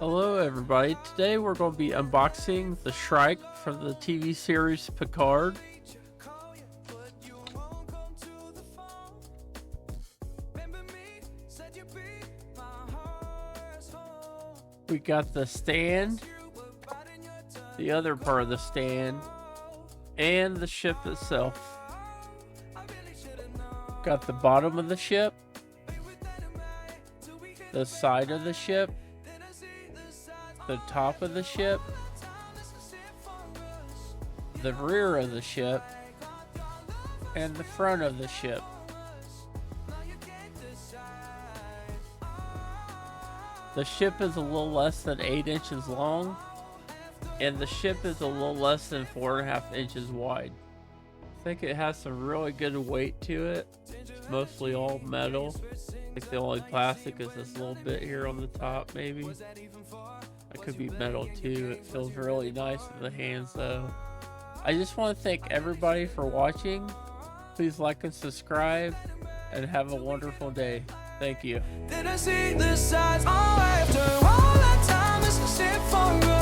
Hello everybody, today we're going to be unboxing the Shrike from the TV series Picard. We got the stand, the other part of the stand, and the ship itself. Got the bottom of the ship, the side of the ship, the top of the ship, the rear of the ship, and the front of the ship. The ship is a little less than 8 inches long, and the ship is a little less than 4.5 inches wide. I think it has some really good weight to it. It's mostly all metal. I think the only plastic is this little bit here on the top, maybe. It could be metal too. It feels really nice in the hands though. I just want to thank everybody for watching. Please like and subscribe, and have a wonderful day. Thank you. Did I see the signs? Oh, after all that time, this is it for